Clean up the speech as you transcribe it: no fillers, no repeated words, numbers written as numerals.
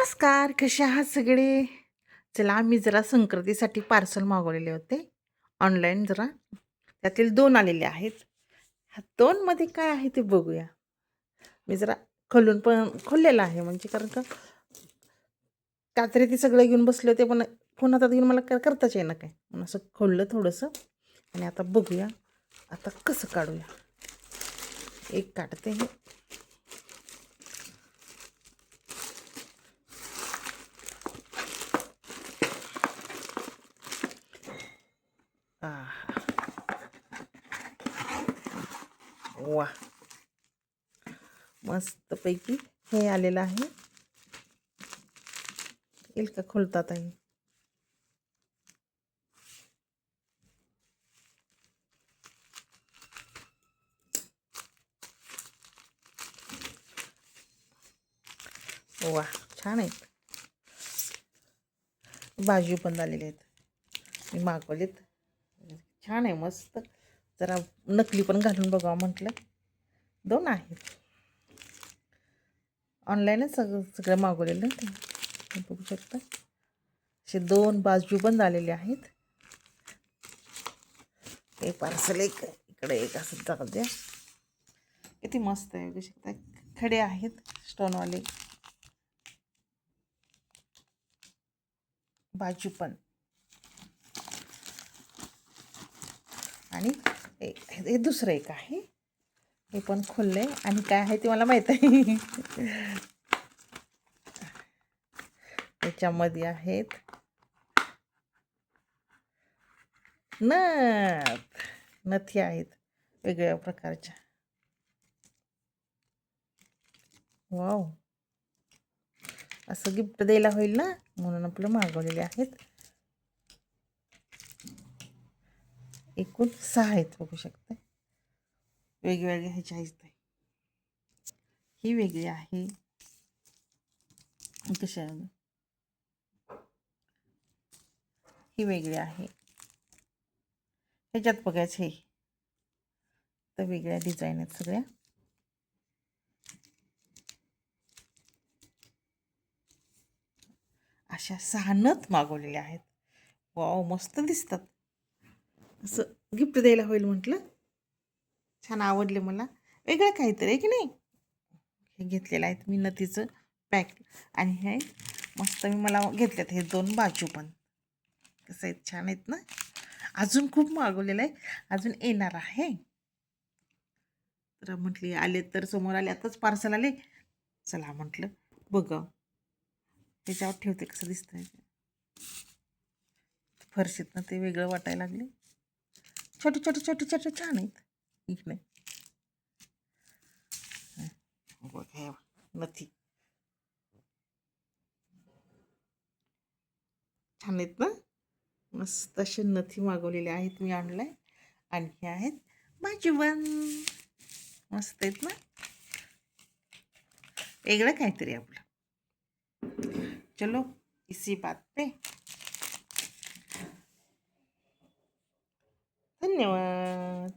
नमस्कार, कसे आहात सगळे? चला, मी जरा संक्रांतीसाठी पार्सल मागवलेले होते ऑनलाईन जरा. त्यातील 2 आलेले आहेत. ह्या 2 मध्ये काय आहे ते बघूया. मी जरा खोलून पण खोललेलं आहे, म्हणजे कारण का रात्री ते सगळं घेऊन बसले होते, पण फोन हातात घेऊन मला करताच येईना काय. म्हणून असं खोललं थोडंसं आणि आता बघूया, आता कसं काढूया. एक काढते हे. आहा! वाह! मस्तपैकी हे आलेलं आहे. येईल का खोलता आता हे? वाह! छान आहेत. बाजू पण आलेले आहेत. मी मागवलेत. छान आहे, मस्त. जरा नकली पण घालून बघावं म्हटलं. 2 आहेत. ऑनलाईनच सगळं मागवलेलं ते. हे बघू शकता. असे 2 बाजूबंद आलेले आहेत. एक पार्सल, एक इकडे, एक असं जाऊ द्या. किती मस्त आहे, बघू शकता. खडे आहेत स्टोनवाले. बाजू पण. आणि हे दुसरं एक आहे. हे पण खोललंय आणि काय आहे ते मला माहीत आहे. त्याच्यामध्ये आहेत नथी आहेत वेगवेगळ्या प्रकारच्या. वाव! असं गिफ्ट द्यायला होईल ना, म्हणून आपलं मागवलेले आहेत. एकूण 6 आहेत, बघू शकता. वेगवेगळे ह्याचे आहेत. ही वेगळी आहे. कशा ही वेगळी आहे. ह्याच्यात बघायचं हे तर वेगळ्या डिझाईन आहेत सगळ्या. अशा 6 नथ मागवलेल्या आहेत. वाव! मस्त दिसतात. असं गिफ्ट द्यायला होईल म्हटलं. छान आवडले मला. वेगळं काहीतरी आहे की नाही. हे घेतलेलं आहे मी नथीचं पॅक. आणि हे मस्त मला घेतलेत हे 2 बाजू पण. कसं आहेत, छान आहेत ना. अजून खूप मागवलेलं आहे, अजून येणार आहे. तर म्हटली आले तर समोर आले, आताच पार्सल आले. चला म्हटलं बघा. त्याच्यावर ठेवते कसं दिसतंय. फरशीत ना ते वेगळं वाटायला लागले. छोटे छोटे छोटे छोटे छान आहेत. इकडे बघा नथी छान आहेत ना. मस्त असे नथी मागवलेले आहेत मी ऑनलाईन. आणि हे आहेत बाजूबंद. मस्त आहेत ना. वेगळं काहीतरी आपलं. चलो इसी बात पे धन्यवाद.